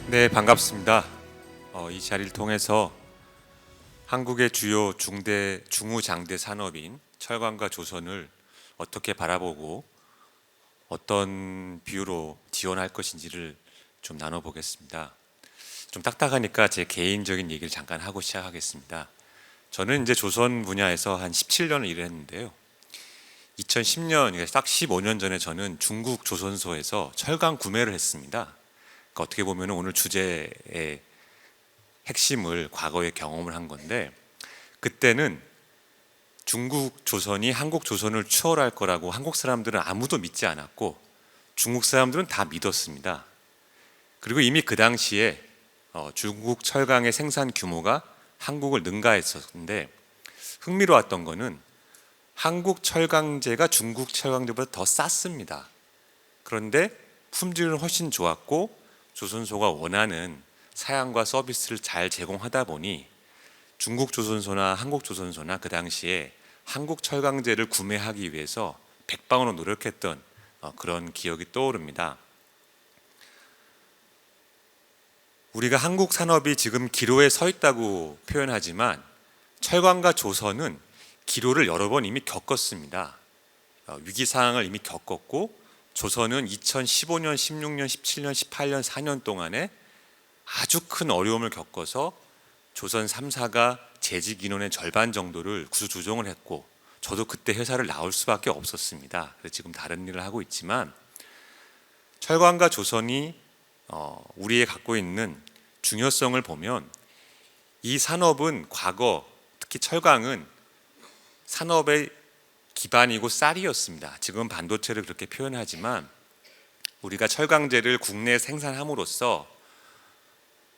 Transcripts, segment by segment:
네, 반갑습니다. 이 자리를 통해서 한국의 주요 중후장대 산업인 철강과 조선을 어떻게 바라보고 어떤 비유로 지원할 것인지를 좀 나눠보겠습니다. 좀 딱딱하니까 제 개인적인 얘기를 잠깐 하고 시작하겠습니다. 저는 이제 조선 분야에서 한 17년을 일을 했는데요. 2010년, 딱 15년 전에 저는 중국 조선소에서 철강 구매를 했습니다. 그러니까 어떻게 보면 오늘 주제의 핵심을 과거에 경험을 한 건데, 그때는 중국 조선이 한국 조선을 추월할 거라고 한국 사람들은 아무도 믿지 않았고 중국 사람들은 다 믿었습니다. 그리고 이미 그 당시에 중국 철강의 생산 규모가 한국을 능가했었는데, 흥미로웠던 거는 한국 철강제가 중국 철강제보다 더 쌌습니다. 그런데 품질은 훨씬 좋았고 조선소가 원하는 사양과 서비스를 잘 제공하다 보니 중국 조선소나 한국 조선소나 그 당시에 한국 철강제를 구매하기 위해서 백방으로 노력했던 그런 기억이 떠오릅니다. 우리가 한국 산업이 지금 기로에 서 있다고 표현하지만 철강과 조선은 기로를 여러 번 이미 겪었습니다. 위기 상황을 이미 겪었고 조선은 2015년, 16년, 17년, 18년, 4년 동안에 아주 큰 어려움을 겪어서 조선 3사가 재직 인원의 절반 정도를 구조조정을 했고 저도 그때 회사를 나올 수밖에 없었습니다. 그래서 지금 다른 일을 하고 있지만 철강과 조선이 우리의 갖고 있는 중요성을 보면 이 산업은 과거 특히 철강은 산업의 기반이고 쌀이었습니다. 지금 반도체를 그렇게 표현하지만 우리가 철강제를 국내에 생산함으로써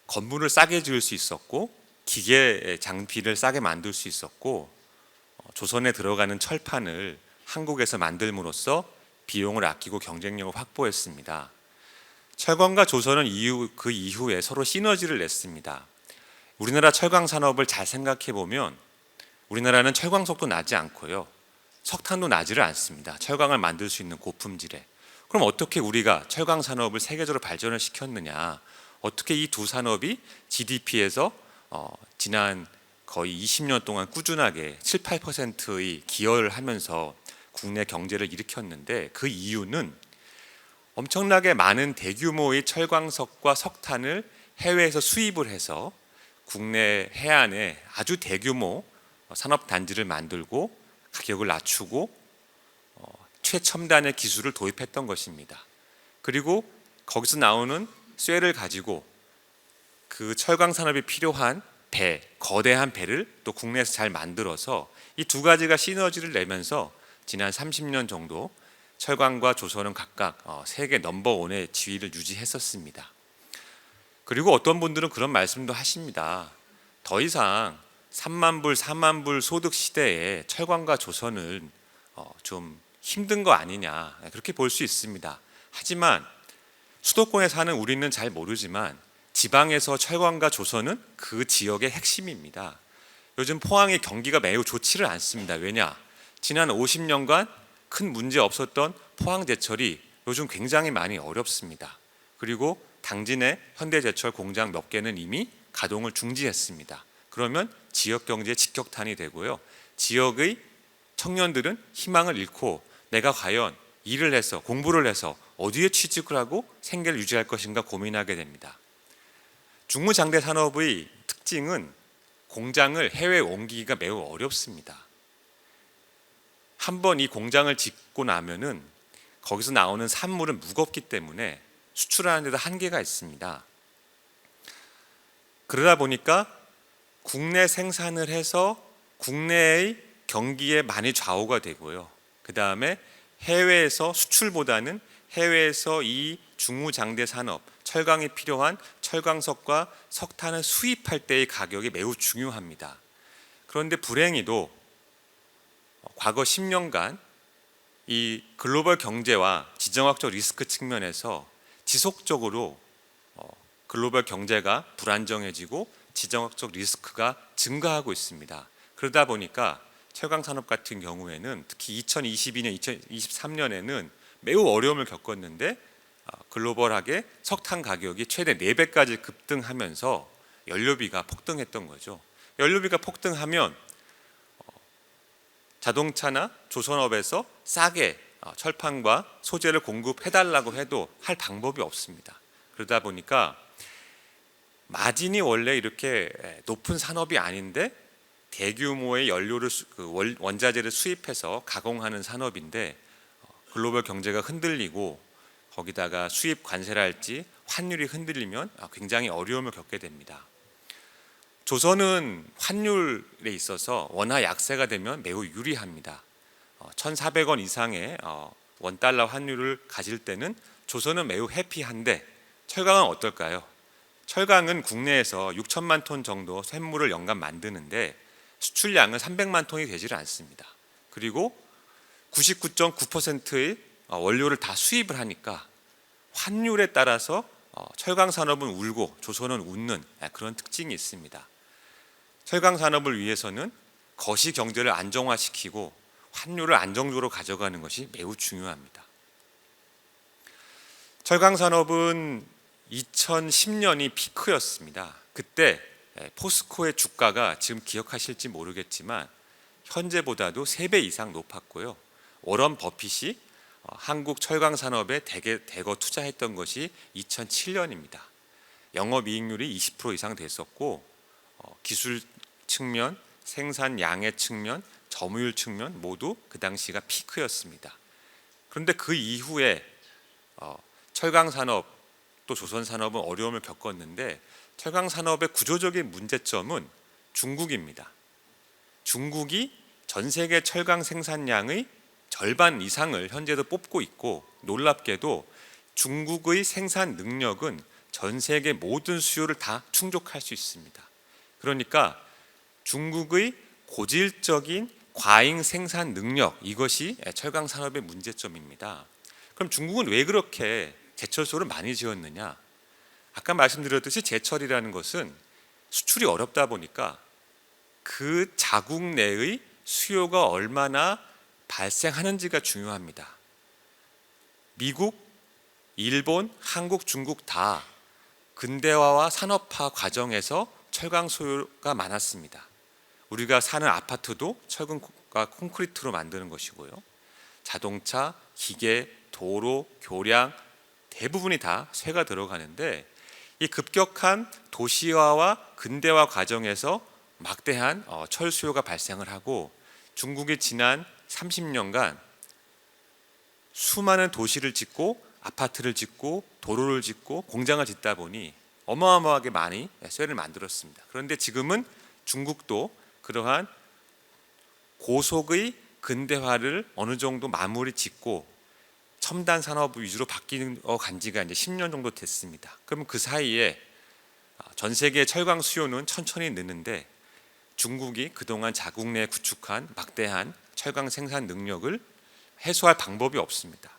건물을 싸게 지을 수 있었고 기계 장비를 싸게 만들 수 있었고 조선에 들어가는 철판을 한국에서 만들므로써 비용을 아끼고 경쟁력을 확보했습니다. 철강과 조선은 그 이후에 서로 시너지를 냈습니다. 우리나라 철강 산업을 잘 생각해 보면 우리나라는 철광석도 나지 않고요, 석탄도 나지를 않습니다. 철강을 만들 수 있는 고품질에. 그럼 어떻게 우리가 철강 산업을 세계적으로 발전을 시켰느냐? 어떻게 이 두 산업이 GDP에서 지난 거의 20년 동안 꾸준하게 7, 8%의 기여를 하면서 국내 경제를 일으켰는데, 그 이유는 엄청나게 많은 대규모의 철광석과 석탄을 해외에서 수입을 해서 국내 해안에 아주 대규모 산업단지를 만들고 가격을 낮추고 최첨단의 기술을 도입했던 것입니다. 그리고 거기서 나오는 쇠를 가지고 그 철강 산업이 필요한 배, 거대한 배를 또 국내에서 잘 만들어서 이 두 가지가 시너지를 내면서 지난 30년 정도 철강과 조선은 각각 세계 넘버원의 지위를 유지했었습니다. 그리고 어떤 분들은 그런 말씀도 하십니다. 더 이상 3만 불, 4만 불 소득 시대에 철강과 조선은 좀 힘든 거 아니냐, 그렇게 볼 수 있습니다. 하지만 수도권에 사는 우리는 잘 모르지만 지방에서 철강과 조선은 그 지역의 핵심입니다. 요즘 포항의 경기가 매우 좋지를 않습니다. 왜냐? 지난 50년간 큰 문제 없었던 포항제철이 요즘 굉장히 많이 어렵습니다. 그리고 당진의 현대제철 공장 몇 개는 이미 가동을 중지했습니다. 그러면 지역 경제에 직격탄이 되고요, 지역의 청년들은 희망을 잃고 내가 과연 일을 해서 공부를 해서 어디에 취직을 하고 생계를 유지할 것인가 고민하게 됩니다. 중무장대 산업의 특징은 공장을 해외에 옮기기가 매우 어렵습니다. 한번 이 공장을 짓고 나면은 거기서 나오는 산물은 무겁기 때문에 수출하는 데도 한계가 있습니다. 그러다 보니까 국내 생산을 해서 국내의 경기에 많이 좌우가 되고요, 그 다음에 해외에서 수출보다는 해외에서 이 중후장대 산업, 철강이 필요한 철광석과 석탄을 수입할 때의 가격이 매우 중요합니다. 그런데 불행히도 과거 10년간 이 글로벌 경제와 지정학적 리스크 측면에서 지속적으로 글로벌 경제가 불안정해지고 지정학적 리스크가 증가하고 있습니다. 그러다 보니까 철강 산업 같은 경우에는 특히 2022년, 2023년에는 매우 어려움을 겪었는데 글로벌하게 석탄 가격이 최대 4배까지 급등하면서 연료비가 폭등했던 거죠. 연료비가 폭등하면 자동차나 조선업에서 싸게 철판과 소재를 공급해달라고 해도 할 방법이 없습니다. 그러다 보니까 마진이 원래 이렇게 높은 산업이 아닌데 대규모의 연료를 원자재를 수입해서 가공하는 산업인데 글로벌 경제가 흔들리고 거기다가 수입 관세랄지 환율이 흔들리면 굉장히 어려움을 겪게 됩니다. 조선은 환율에 있어서 원화 약세가 되면 매우 유리합니다. 1,400원 이상의 원달러 환율을 가질 때는 조선은 매우 해피한데 철강은 어떨까요? 철강은 국내에서 6천만 톤 정도 쇳물을 연간 만드는데 수출량은 300만 톤이 되질 않습니다. 그리고 99.9%의 원료를 다 수입을 하니까 환율에 따라서 철강 산업은 울고 조선은 웃는 그런 특징이 있습니다. 철강 산업을 위해서는 거시 경제를 안정화시키고 환율을 안정적으로 가져가는 것이 매우 중요합니다. 철강 산업은 2010년이 피크였습니다. 그때 포스코의 주가가 지금 기억하실지 모르겠지만 현재보다도 3배 이상 높았고요. 워런 버핏이 한국 철강 산업에 대거 투자했던 것이 2007년입니다. 영업이익률이 20% 이상 됐었고 기술 측면, 생산 양의 측면, 점유율 측면 모두 그 당시가 피크였습니다. 그런데 그 이후에 철강 산업 또 조선 산업은 어려움을 겪었는데 철강 산업의 구조적인 문제점은 중국입니다. 중국이 전 세계 철강 생산량의 절반 이상을 현재도 뽑고 있고 놀랍게도 중국의 생산 능력은 전 세계 모든 수요를 다 충족할 수 있습니다. 그러니까 중국의 고질적인 과잉 생산 능력 이것이 철강 산업의 문제점입니다. 그럼 중국은 왜 그렇게 제철소를 많이 지었느냐? 아까 말씀드렸듯이 제철이라는 것은 수출이 어렵다 보니까 그 자국 내의 수요가 얼마나 발생하는지가 중요합니다. 미국, 일본, 한국, 중국 다 근대화와 산업화 과정에서 철강 소요가 많았습니다. 우리가 사는 아파트도 철근과 콘크리트로 만드는 것이고요. 자동차, 기계, 도로, 교량 대부분이 다 쇠가 들어가는데 이 급격한 도시화와 근대화 과정에서 막대한 철 수요가 발생을 하고 중국이 지난 30년간 수많은 도시를 짓고 아파트를 짓고 도로를 짓고 공장을 짓다 보니 어마어마하게 많이 쇠를 만들었습니다. 그런데 지금은 중국도 그러한 고속의 근대화를 어느 정도 마무리 짓고 첨단 산업 위주로 바뀌는 간 지가 이제 10년 정도 됐습니다. 그럼 그 사이에 전 세계 철강 수요는 천천히 느는데 중국이 그동안 자국 내에 구축한 막대한 철강 생산 능력을 해소할 방법이 없습니다.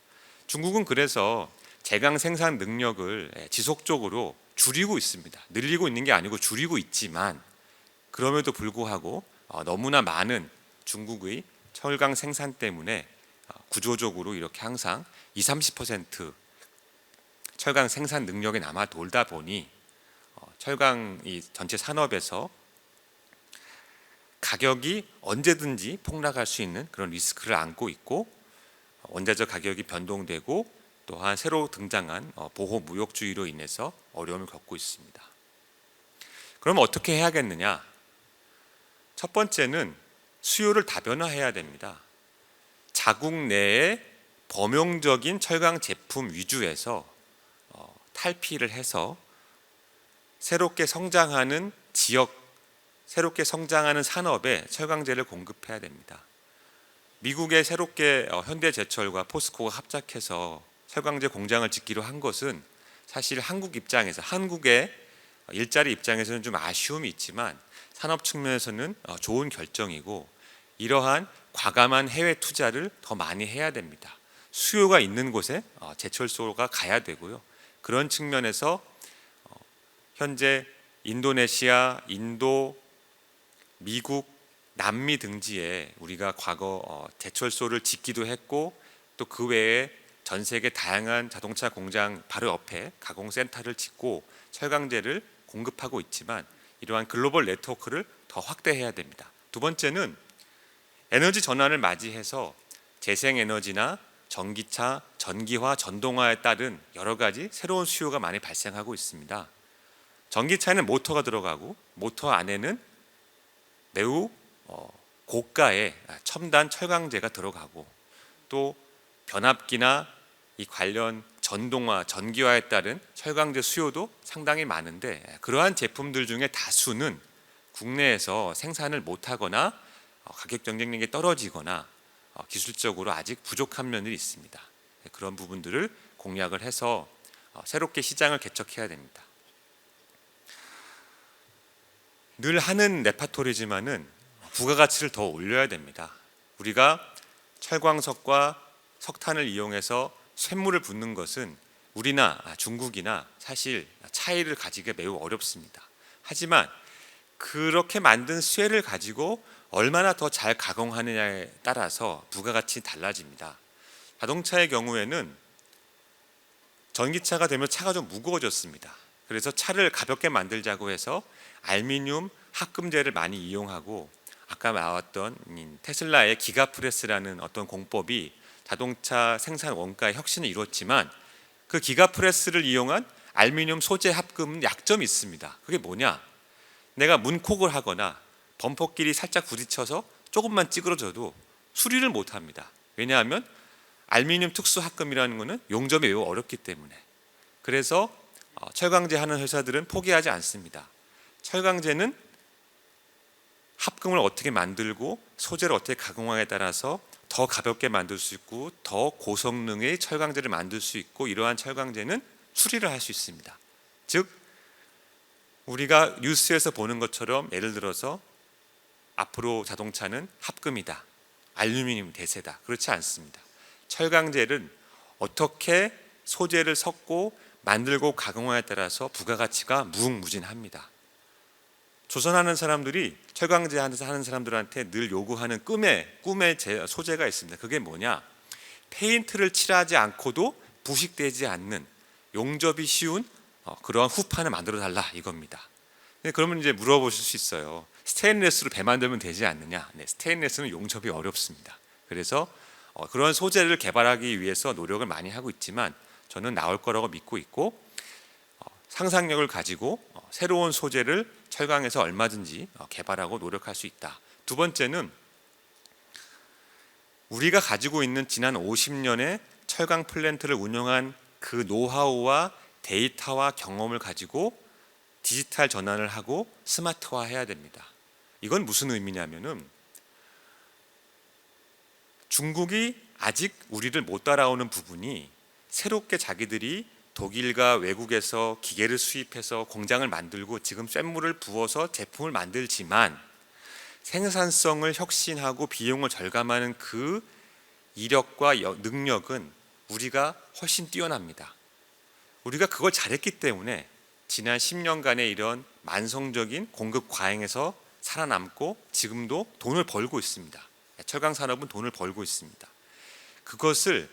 중국은 그래서 제강 생산 능력을 지속적으로 줄이고 있습니다. 늘리고 있는 게 아니고 줄이고 있지만 그럼에도 불구하고 너무나 많은 중국의 철강 생산 때문에 구조적으로 이렇게 항상 20-30% 철강 생산 능력이 남아 돌다 보니 철강 이 전체 산업에서 가격이 언제든지 폭락할 수 있는 그런 리스크를 안고 있고 원자재 가격이 변동되고 또한 새로 등장한 보호 무역주의로 인해서 어려움을 겪고 있습니다. 그럼 어떻게 해야겠느냐? 첫 번째는 수요를 다변화해야 됩니다. 자국 내에 범용적인 철강 제품 위주에서 탈피를 해서 새롭게 성장하는 지역, 새롭게 성장하는 산업에 철강제를 공급해야 됩니다. 미국의 새롭게 현대제철과 포스코가 합작해서 철강제 공장을 짓기로 한 것은 사실 한국 입장에서 한국의 일자리 입장에서는 좀 아쉬움이 있지만 산업 측면에서는 좋은 결정이고 이러한 과감한 해외 투자를 더 많이 해야 됩니다. 수요가 있는 곳에 제철소가 가야 되고요. 그런 측면에서 현재 인도네시아, 인도, 미국, 남미 등지에 우리가 과거 제철소를 짓기도 했고 또 그 외에 전 세계 다양한 자동차 공장 바로 옆에 가공센터를 짓고 철강제를 공급하고 있지만 이러한 글로벌 네트워크를 더 확대해야 됩니다. 두 번째는 에너지 전환을 맞이해서 재생에너지나 전기차, 전기화, 전동화에 따른 여러 가지 새로운 수요가 많이 발생하고 있습니다. 전기차에는 모터가 들어가고 모터 안에는 매우 고가의 첨단 철강제가 들어가고 또 변압기나 이 관련 전동화, 전기화에 따른 철강제 수요도 상당히 많은데 그러한 제품들 중에 다수는 국내에서 생산을 못하거나 가격 경쟁력이 떨어지거나 기술적으로 아직 부족한 면이 있습니다. 그런 부분들을 공략을 해서 새롭게 시장을 개척해야 됩니다. 늘 하는 레파토리지만은 부가가치를 더 올려야 됩니다. 우리가 철광석과 석탄을 이용해서 쇳물을 붓는 것은 우리나 중국이나 사실 차이를 가지기 매우 어렵습니다. 하지만 그렇게 만든 쇠를 가지고 얼마나 더 잘 가공하느냐에 따라서 부가가치 달라집니다. 자동차의 경우에는 전기차가 되면 차가 좀 무거워졌습니다. 그래서 차를 가볍게 만들자고 해서 알루미늄 합금제를 많이 이용하고 아까 나왔던 테슬라의 기가프레스라는 어떤 공법이 자동차 생산 원가의 혁신을 이뤘지만 그 기가프레스를 이용한 알루미늄 소재 합금은 약점이 있습니다. 그게 뭐냐? 내가 문콕을 하거나 범퍼끼리 살짝 부딪혀서 조금만 찌그러져도 수리를 못합니다. 왜냐하면 알루미늄 특수 합금이라는 것은 용접이 매우 어렵기 때문에. 그래서 철강제 하는 회사들은 포기하지 않습니다. 철강제는 합금을 어떻게 만들고 소재를 어떻게 가공하에 따라서 더 가볍게 만들 수 있고 더 고성능의 철강제를 만들 수 있고 이러한 철강제는 수리를 할 수 있습니다. 즉 우리가 뉴스에서 보는 것처럼 예를 들어서 앞으로 자동차는 합금이다, 알루미늄 대세다, 그렇지 않습니다. 철강제는 어떻게 소재를 섞고 만들고 가공하에 따라서 부가가치가 무궁무진합니다. 조선하는 사람들이 철강제 하는 사람들한테 늘 요구하는 꿈의 소재가 있습니다. 그게 뭐냐? 페인트를 칠하지 않고도 부식되지 않는 용접이 쉬운 그러한 후판을 만들어 달라 이겁니다. 그러면 이제 물어보실 수 있어요. 스테인리스로 배 만들면 되지 않느냐? 네, 스테인리스는 용접이 어렵습니다. 그래서 그런 소재를 개발하기 위해서 노력을 많이 하고 있지만 저는 나올 거라고 믿고 있고 상상력을 가지고 새로운 소재를 철강에서 얼마든지 개발하고 노력할 수 있다. 두 번째는 우리가 가지고 있는 지난 50년의 철강 플랜트를 운영한 그 노하우와 데이터와 경험을 가지고 디지털 전환을 하고 스마트화해야 됩니다. 이건 무슨 의미냐면은 중국이 아직 우리를 못 따라오는 부분이 새롭게 자기들이 독일과 외국에서 기계를 수입해서 공장을 만들고 지금 쇳물을 부어서 제품을 만들지만 생산성을 혁신하고 비용을 절감하는 그 이력과 능력은 우리가 훨씬 뛰어납니다. 우리가 그걸 잘했기 때문에 지난 10년간의 이런 만성적인 공급 과잉에서 살아남고 지금도 돈을 벌고 있습니다. 철강 산업은 돈을 벌고 있습니다. 그것을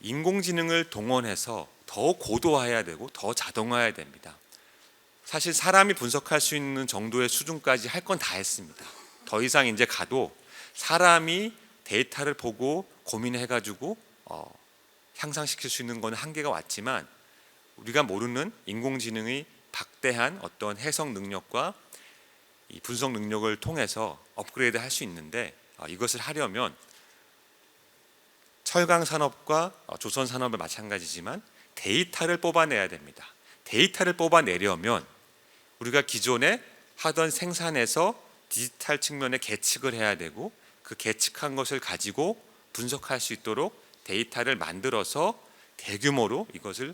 인공지능을 동원해서 더 고도화해야 되고 더 자동화해야 됩니다. 사실 사람이 분석할 수 있는 정도의 수준까지 할 건 다 했습니다. 더 이상 이제 가도 사람이 데이터를 보고 고민해가지고 향상시킬 수 있는 건 한계가 왔지만 우리가 모르는 인공지능의 박대한 어떤 해석 능력과 이 분석 능력을 통해서 업그레이드 할 수 있는데 이것을 하려면 철강 산업과 조선 산업은 마찬가지지만 데이터를 뽑아내야 됩니다. 데이터를 뽑아내려면 우리가 기존에 하던 생산에서 디지털 측면에 계측을 해야 되고 그 계측한 것을 가지고 분석할 수 있도록 데이터를 만들어서 대규모로 이것을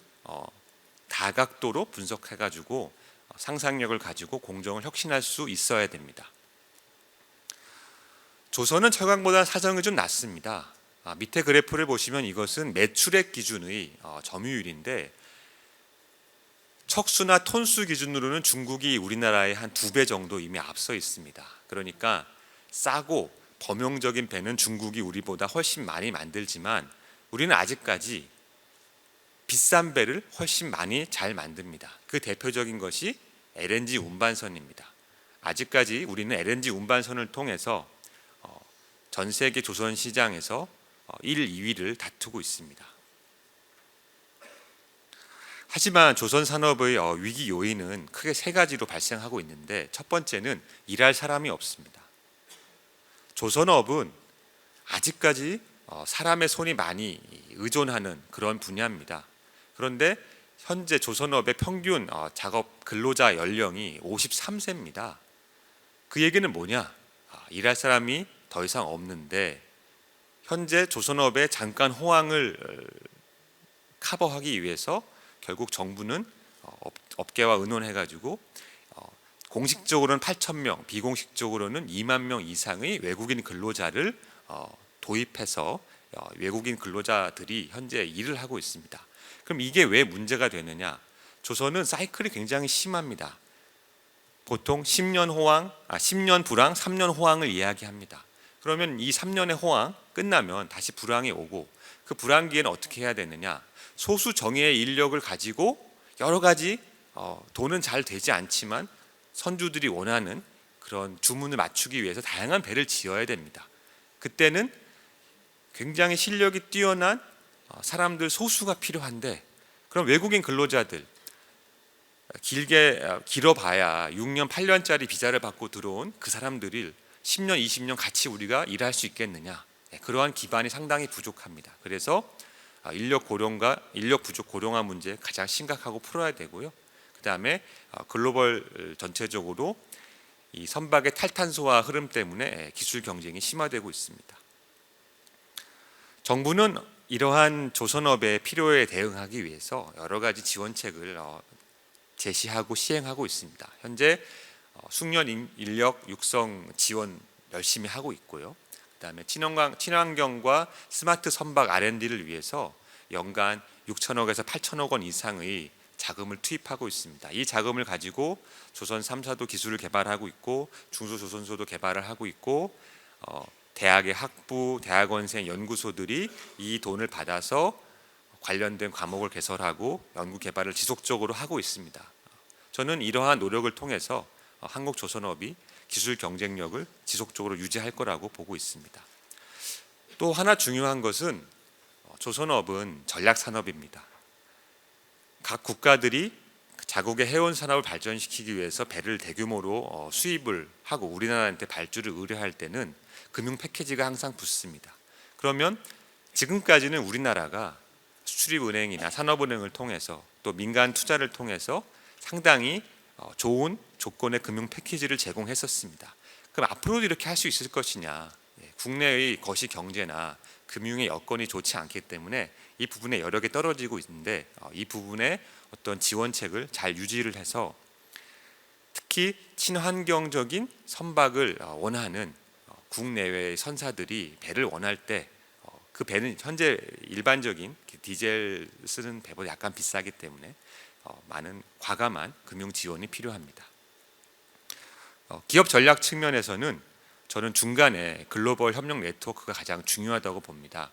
다각도로 분석해가지고 상상력을 가지고 공정을 혁신할 수 있어야 됩니다. 조선은 철강보다 사정이 좀 낮습니다. 밑에 그래프를 보시면 이것은 매출액 기준의 점유율인데 척수나 톤수 기준으로는 중국이 우리나라의 한 2배 정도 이미 앞서 있습니다. 그러니까 싸고 범용적인 배는 중국이 우리보다 훨씬 많이 만들지만 우리는 아직까지 비싼 배를 훨씬 많이 잘 만듭니다. 그 대표적인 것이 LNG 운반선입니다. 아직까지 우리는 LNG 운반선을 통해서 전 세계 조선 시장에서 1, 2위를 다투고 있습니다. 하지만 조선 산업의 위기 요인은 크게 세 가지로 발생하고 있는데, 첫 번째는 일할 사람이 없습니다. 조선업은 아직까지 사람의 손이 많이 의존하는 그런 분야입니다. 그런데 현재 조선업의 평균 작업 근로자 연령이 53세입니다. 그 얘기는 뭐냐? 일할 사람이 더 이상 없는데, 현재 조선업의 잠깐 호황을 커버하기 위해서 결국 정부는 업계와 의논해가지고 공식적으로는 8,000명, 비공식적으로는 2만 명 이상의 외국인 근로자를 도입해서 외국인 근로자들이 현재 일을 하고 있습니다. 그럼 이게 왜 문제가 되느냐? 조선은 사이클이 굉장히 심합니다. 보통 10년 불황, 3년 호황을 이야기합니다. 그러면 이 3년의 호황 끝나면 다시 불황이 오고, 그 불황기에는 어떻게 해야 되느냐? 소수 정예의 인력을 가지고 여러 가지 돈은 잘 되지 않지만 선주들이 원하는 그런 주문을 맞추기 위해서 다양한 배를 지어야 됩니다. 그때는 굉장히 실력이 뛰어난 사람들 소수가 필요한데, 그럼 외국인 근로자들 길어봐야 6년, 8년짜리 비자를 받고 들어온 그 사람들이 10년, 20년 같이 우리가 일할 수 있겠느냐? 그러한 기반이 상당히 부족합니다. 그래서 인력 부족 고령화 문제 가장 심각하고 풀어야 되고요. 그 다음에 글로벌 전체적으로 이 선박의 탈탄소화 흐름 때문에 기술 경쟁이 심화되고 있습니다. 정부는 이러한 조선업의 필요에 대응하기 위해서 여러 가지 지원책을 제시하고 시행하고 있습니다. 현재 숙련 인력 육성 지원 열심히 하고 있고요. 그다음에 친환경과 스마트 선박 R&D를 위해서 연간 6천억에서 8천억 원 이상의 자금을 투입하고 있습니다. 이 자금을 가지고 조선 3사도 기술을 개발하고 있고, 중소조선소도 개발을 하고 있고, 대학의 학부, 대학원생 연구소들이 이 돈을 받아서 관련된 과목을 개설하고 연구 개발을 지속적으로 하고 있습니다. 저는 이러한 노력을 통해서 한국 조선업이 기술 경쟁력을 지속적으로 유지할 거라고 보고 있습니다. 또 하나 중요한 것은 조선업은 전략 산업입니다. 각 국가들이 자국의 해운 산업을 발전시키기 위해서 배를 대규모로 수입을 하고 우리나라한테 발주를 의뢰할 때는 금융 패키지가 항상 붙습니다. 그러면 지금까지는 우리나라가 수출입은행이나 산업은행을 통해서 또 민간 투자를 통해서 상당히 좋은 조건의 금융 패키지를 제공했었습니다. 그럼 앞으로도 이렇게 할 수 있을 것이냐? 국내의 거시 경제나 금융의 여건이 좋지 않기 때문에 이 부분에 여력이 떨어지고 있는데, 이 부분에 어떤 지원책을 잘 유지를 해서 특히 친환경적인 선박을 원하는 국내외의 선사들이 배를 원할 때 그 배는 현재 일반적인 디젤 쓰는 배보다 약간 비싸기 때문에 많은 과감한 금융 지원이 필요합니다. 기업 전략 측면에서는 저는 중간에 글로벌 협력 네트워크가 가장 중요하다고 봅니다.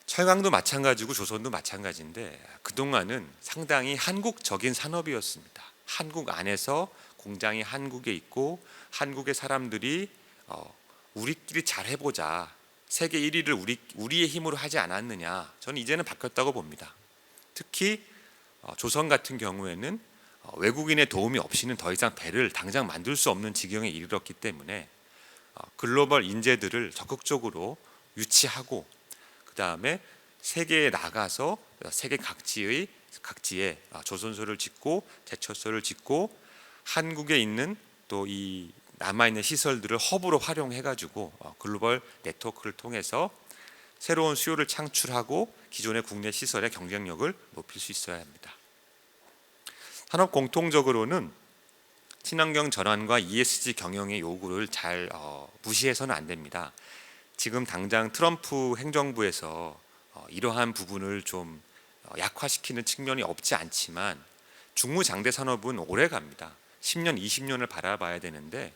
철강도 마찬가지고 조선도 마찬가지인데, 그동안은 상당히 한국적인 산업이었습니다. 한국 안에서 공장이 한국에 있고 한국의 사람들이 우리끼리 잘 해보자, 세계 1위를 우리의 힘으로 하지 않았느냐. 저는 이제는 바뀌었다고 봅니다. 특히 조선 같은 경우에는 외국인의 도움이 없이는 더 이상 배를 당장 만들 수 없는 지경에 이르렀기 때문에 글로벌 인재들을 적극적으로 유치하고, 그 다음에 세계에 나가서 세계 각지에 조선소를 짓고 제철소를 짓고, 한국에 있는 또 이 남아있는 시설들을 허브로 활용해가지고 글로벌 네트워크를 통해서 새로운 수요를 창출하고 기존의 국내 시설의 경쟁력을 높일 수 있어야 합니다. 산업 공통적으로는 친환경 전환과 ESG 경영의 요구를 잘 무시해서는 안 됩니다. 지금 당장 트럼프 행정부에서 이러한 부분을 좀 약화시키는 측면이 없지 않지만 중무장대 산업은 오래 갑니다. 10년, 20년을 바라봐야 되는데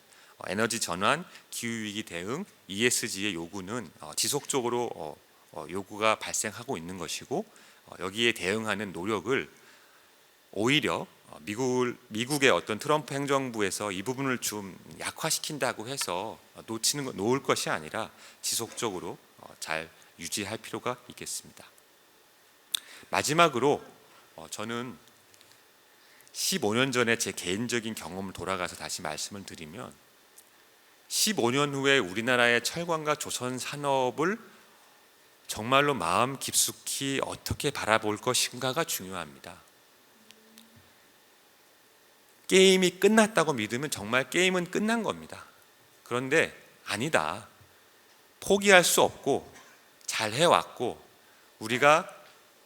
에너지 전환, 기후위기 대응, ESG의 요구는 지속적으로 요구가 발생하고 있는 것이고 여기에 대응하는 노력을 오히려 미국의 어떤 트럼프 행정부에서 이 부분을 좀 약화시킨다고 해서 놓을 것이 아니라 지속적으로 잘 유지할 필요가 있겠습니다. 마지막으로 저는 15년 전에 제 개인적인 경험을 돌아가서 다시 말씀을 드리면 15년 후에 우리나라의 철강과 조선 산업을 정말로 마음 깊숙이 어떻게 바라볼 것인가가 중요합니다. 게임이 끝났다고 믿으면 정말 게임은 끝난 겁니다. 그런데 아니다. 포기할 수 없고 잘 해왔고 우리가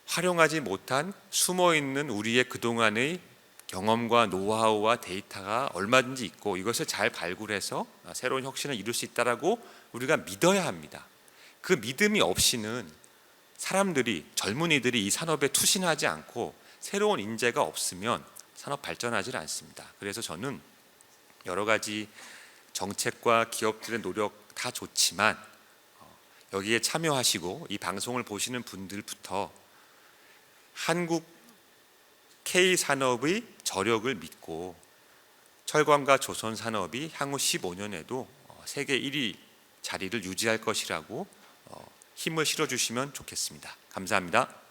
활용하지 못한 숨어있는 우리의 그동안의 경험과 노하우와 데이터가 얼마든지 있고 이것을 잘 발굴해서 새로운 혁신을 이룰 수 있다라고 우리가 믿어야 합니다. 그 믿음이 없이는 사람들이 젊은이들이 이 산업에 투신하지 않고 새로운 인재가 없으면 산업 발전하지 않습니다. 그래서 저는 여러 가지 정책과 기업들의 노력 다 좋지만 여기에 참여하시고 이 방송을 보시는 분들부터 한국 K산업의 저력을 믿고 철강과 조선 산업이 향후 15년에도 세계 1위 자리를 유지할 것이라고 힘을 실어주시면 좋겠습니다. 감사합니다.